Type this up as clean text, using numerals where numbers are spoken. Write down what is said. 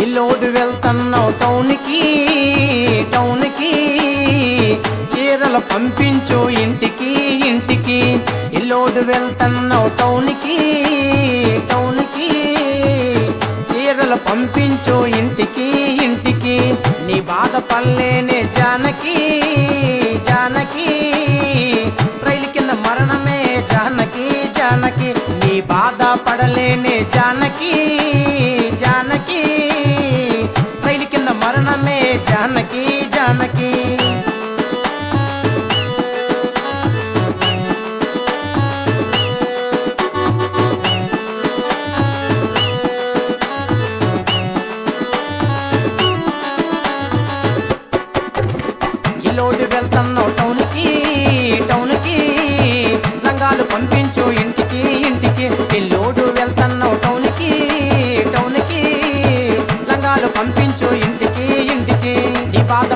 ఇల్లోడు వెళ్తున్నావు టౌన్కి చీరలు పంపించు ఇంటికి ఇల్లోడు వెళ్తున్నావు టౌన్కి చీరలు పంపించు ఇంటికి నీ బాధ పల్లేనే జానకి రైలు కింద మరణమే జానకి నీ బాధ పడలేనే జానకి రైలు కింద మరణమే జానకి ఇల్లోడు వెళ్తున్నావు టౌన్కి లంగాలు పంపించు ఇంటికి ఇల్లోడు వెళ్తున్నావు టౌన్కి లంగాలు పంపించు ఇంటికి నీ బాధ